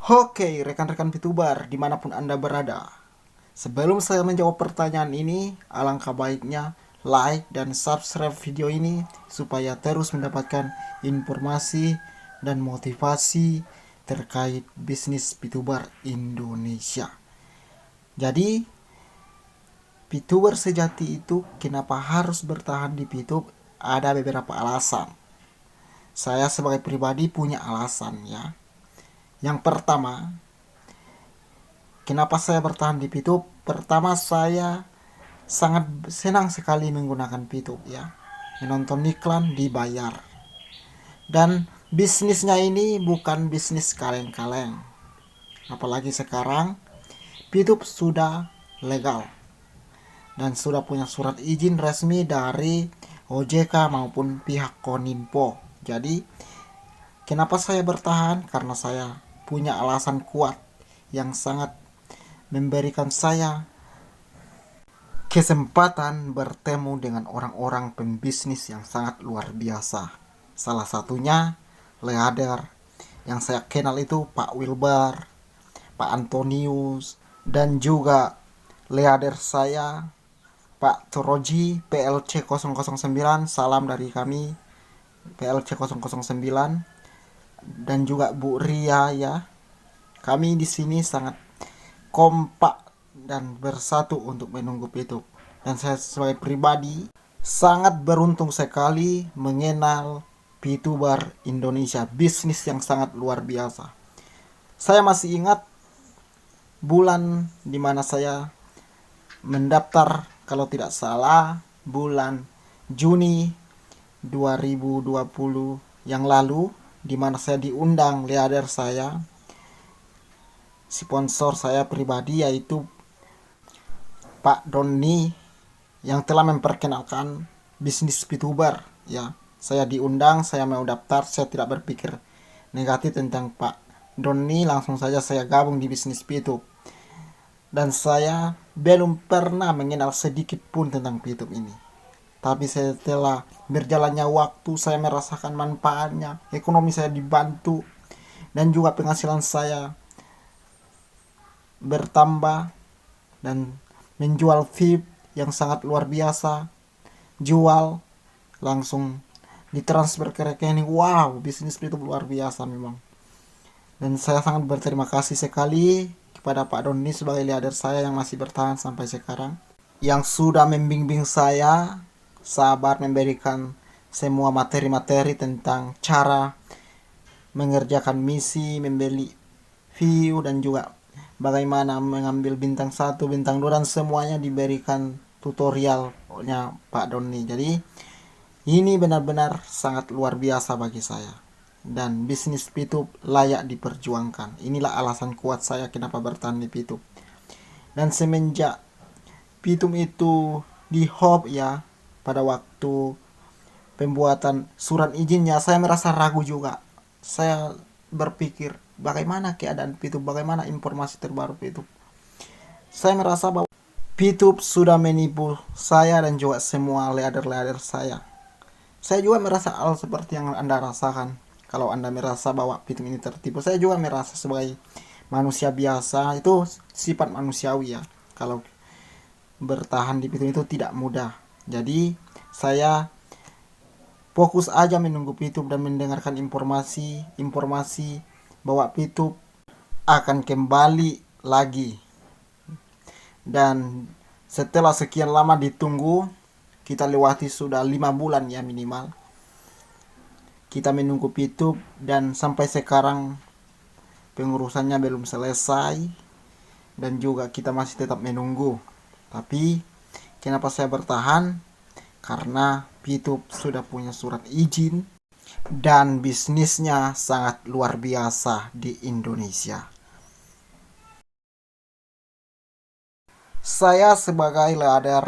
Oke, rekan-rekan VTuber dimanapun Anda berada. Sebelum saya menjawab pertanyaan ini, alangkah baiknya like dan subscribe video ini supaya terus mendapatkan informasi dan motivasi terkait bisnis VTuber Indonesia. Jadi, VTuber sejati itu kenapa harus bertahan di VTube? Ada beberapa alasan. Saya sebagai pribadi punya alasan ya. Yang pertama, kenapa saya bertahan di VTube? Pertama, saya sangat senang sekali menggunakan VTube ya. Menonton iklan dibayar. Dan bisnisnya ini bukan bisnis kaleng-kaleng. Apalagi sekarang VTube sudah legal dan sudah punya surat izin resmi dari OJK maupun pihak Koninfo. Jadi, kenapa saya bertahan? Karena saya punya alasan kuat yang sangat memberikan saya kesempatan bertemu dengan orang-orang pembisnis yang sangat luar biasa. Salah satunya Leader, yang saya kenal itu Pak Wilbar, Pak Antonius, dan juga Leader saya Pak Toroji PLC 009. Salam dari kami PLC 009, dan juga Bu Ria ya. Kami di sini sangat kompak dan bersatu untuk menunggu itu. Dan saya sebagai pribadi sangat beruntung sekali mengenal VTuber Indonesia, bisnis yang sangat luar biasa. Saya masih ingat bulan dimana saya mendaftar, kalau tidak salah bulan Juni 2020 yang lalu, dimana saya diundang leader saya, sponsor saya pribadi, yaitu Pak Doni, yang telah memperkenalkan bisnis VTuber ya. Saya diundang, saya mau daftar, saya tidak berpikir negatif tentang Pak Doni, langsung saja saya gabung di bisnis VTube. Dan saya belum pernah mengenal sedikit pun tentang VTube ini. Tapi setelah berjalannya waktu, saya merasakan manfaatnya, ekonomi saya dibantu, dan juga penghasilan saya bertambah, dan menjual VIP yang sangat luar biasa, jual langsung ditransfer ke rekening. Wow, bisnis itu luar biasa memang. Dan saya sangat berterima kasih sekali kepada Pak Doni sebagai leader saya yang masih bertahan sampai sekarang, yang sudah membimbing saya, sabar memberikan semua materi-materi tentang cara mengerjakan misi, membeli view, dan juga bagaimana mengambil bintang 1, bintang 2, dan semuanya diberikan tutorialnya Pak Doni. Jadi ini benar-benar sangat luar biasa bagi saya. Dan bisnis VTube layak diperjuangkan. Inilah alasan kuat saya kenapa bertahan di VTube. Dan semenjak VTube itu di hop ya, pada waktu pembuatan surat izinnya, saya merasa ragu juga. Saya berpikir, bagaimana keadaan VTube, bagaimana informasi terbaru VTube. Saya merasa bahwa VTube sudah menipu saya dan juga semua leader-leader saya. Saya juga merasa hal seperti yang Anda rasakan. Kalau Anda merasa bahwa VTube ini tertipu, saya juga merasa sebagai manusia biasa. Itu sifat manusiawi ya. Kalau bertahan di VTube itu tidak mudah. Jadi saya fokus aja menunggu VTube dan mendengarkan informasi bahwa VTube akan kembali lagi. Dan setelah sekian lama ditunggu, kita lewati sudah 5 bulan ya minimal, kita menunggu VTube, dan sampai sekarang pengurusannya belum selesai, dan juga kita masih tetap menunggu. Tapi kenapa saya bertahan? Karena VTube sudah punya surat izin dan bisnisnya sangat luar biasa di Indonesia. Saya sebagai leader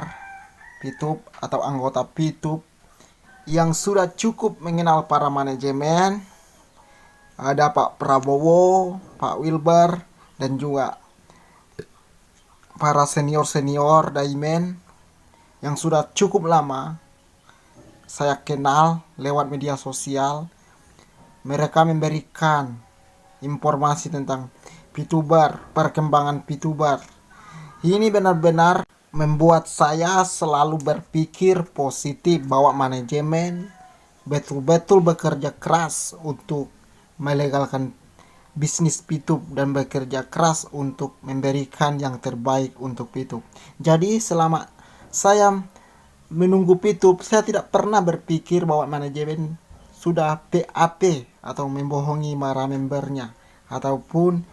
VTube atau anggota VTube yang sudah cukup mengenal para manajemen, ada Pak Prabowo, Pak Wilbar, dan juga para senior-senior Daimen yang sudah cukup lama saya kenal lewat media sosial. Mereka memberikan informasi tentang VTuber, perkembangan VTuber. Ini benar-benar membuat saya selalu berpikir positif bahwa manajemen betul-betul bekerja keras untuk melegalkan bisnis VTube dan bekerja keras untuk memberikan yang terbaik untuk VTube. Jadi selama saya menunggu VTube, saya tidak pernah berpikir bahwa manajemen sudah PAP atau membohongi para membernya ataupun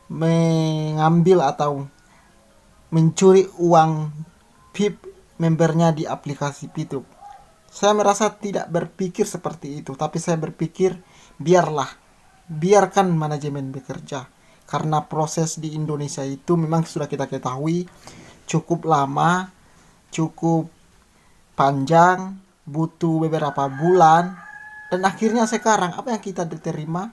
mengambil atau mencuri uang VIP membernya di aplikasi VTube. Saya merasa tidak berpikir seperti itu, tapi saya berpikir biarkan manajemen bekerja, karena proses di Indonesia itu memang sudah kita ketahui cukup lama, cukup panjang, butuh beberapa bulan, dan akhirnya sekarang apa yang kita diterima,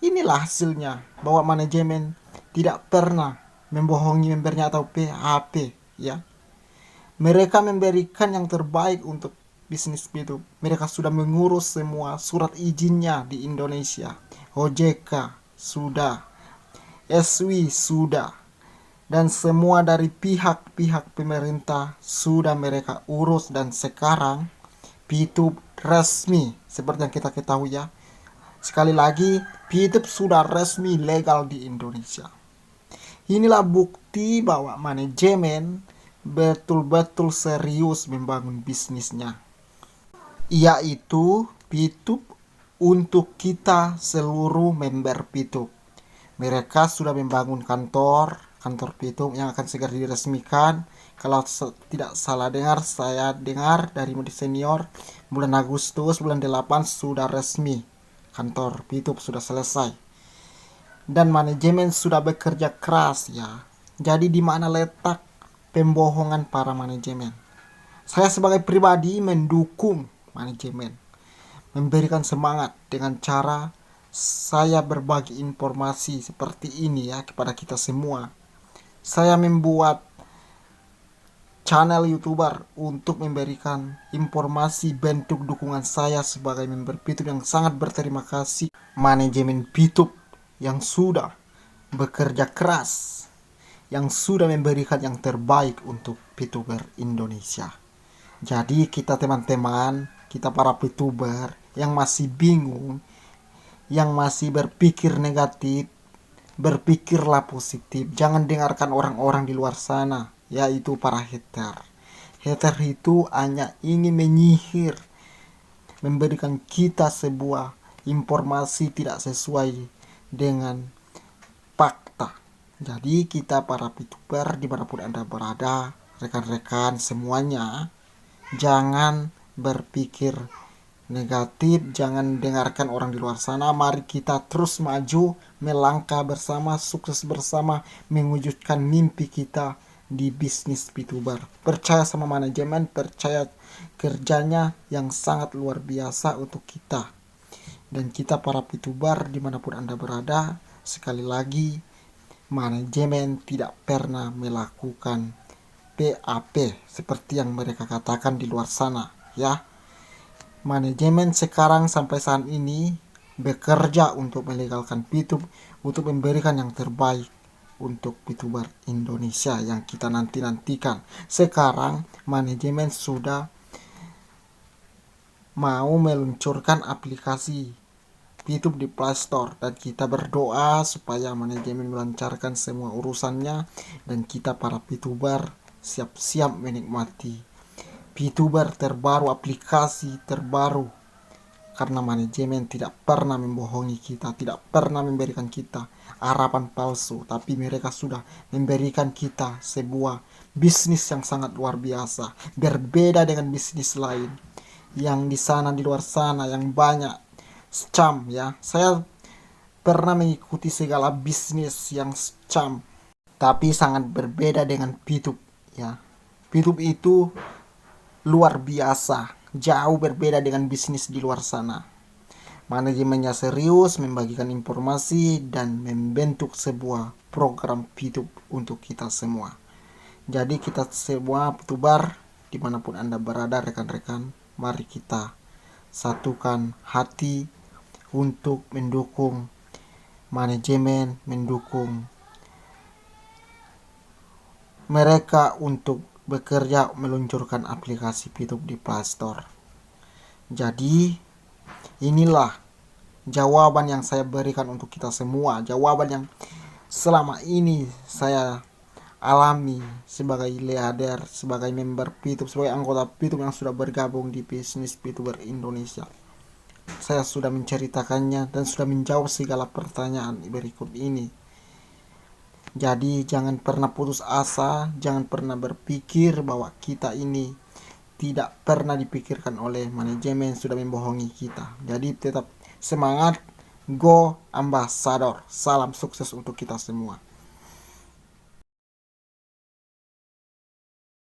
inilah hasilnya bahwa manajemen tidak pernah membohongi membernya atau PHP ya. Mereka memberikan yang terbaik untuk bisnis itu. Mereka sudah mengurus semua surat izinnya di Indonesia. OJK sudah, SW sudah, dan semua dari pihak-pihak pemerintah sudah mereka urus, dan sekarang VTube resmi seperti yang kita ketahui ya. Sekali lagi, VTube sudah resmi legal di Indonesia. Inilah bukti bahwa manajemen betul-betul serius membangun bisnisnya, yaitu VTube untuk kita seluruh member VTube. Mereka sudah membangun kantor VTube yang akan segera diresmikan. Kalau tidak salah dengar, saya dengar dari senior bulan Agustus, bulan 8 sudah resmi kantor VTube sudah selesai. Dan manajemen sudah bekerja keras ya. Jadi di mana letak pembohongan para manajemen? Saya sebagai pribadi mendukung manajemen, memberikan semangat dengan cara saya berbagi informasi seperti ini ya kepada kita semua. Saya membuat channel YouTuber untuk memberikan informasi bentuk dukungan saya sebagai member VTube yang sangat berterima kasih manajemen VTube yang sudah bekerja keras, yang sudah memberikan yang terbaik untuk VTuber Indonesia. Jadi kita teman-teman, kita para VTuber yang masih bingung, yang masih berpikir negatif, berpikirlah positif. Jangan dengarkan orang-orang di luar sana, yaitu para hater. Hater itu hanya ingin menyihir, memberikan kita sebuah informasi tidak sesuai dengan fakta. Jadi kita para VTuber dimanapun Anda berada, rekan-rekan semuanya, jangan berpikir negatif, jangan dengarkan orang di luar sana. Mari kita terus maju, melangkah bersama, sukses bersama, mewujudkan mimpi kita di bisnis VTuber. Percaya sama manajemen, percaya kerjanya yang sangat luar biasa untuk kita. Dan kita para VTuber dimanapun Anda berada, sekali lagi, manajemen tidak pernah melakukan PAP seperti yang mereka katakan di luar sana ya. Manajemen sekarang sampai saat ini bekerja untuk melegalkan VTube, untuk memberikan yang terbaik untuk VTuber Indonesia yang kita nantikan. Sekarang manajemen sudah mau meluncurkan aplikasi VTube di Play Store, dan kita berdoa supaya manajemen melancarkan semua urusannya dan kita para VTuber siap-siap menikmati VTuber terbaru, aplikasi terbaru, karena manajemen tidak pernah membohongi kita, tidak pernah memberikan kita harapan palsu, tapi mereka sudah memberikan kita sebuah bisnis yang sangat luar biasa, berbeda dengan bisnis lain yang di sana, di luar sana, yang banyak scam ya. Saya pernah mengikuti segala bisnis yang scam, tapi sangat berbeda dengan VTube ya. VTube itu luar biasa, jauh berbeda dengan bisnis di luar sana. Manajemennya serius membagikan informasi dan membentuk sebuah program VTube untuk kita semua. Jadi kita semua VTuber dimanapun Anda berada, rekan-rekan, mari kita satukan hati untuk mendukung manajemen mendukung mereka untuk bekerja meluncurkan aplikasi PeerTube di Play Store. Jadi inilah jawaban yang saya berikan untuk kita semua, jawaban yang selama ini saya alami sebagai leader, sebagai member PeerTube, sebagai anggota PeerTube yang sudah bergabung di bisnis PeerTuber Indonesia. Saya sudah menceritakannya dan sudah menjawab segala pertanyaan berikut ini. Jadi jangan pernah putus asa, jangan pernah berpikir bahwa kita ini tidak pernah dipikirkan oleh manajemen, sudah membohongi kita. Jadi tetap semangat, go ambassador. Salam sukses untuk kita semua.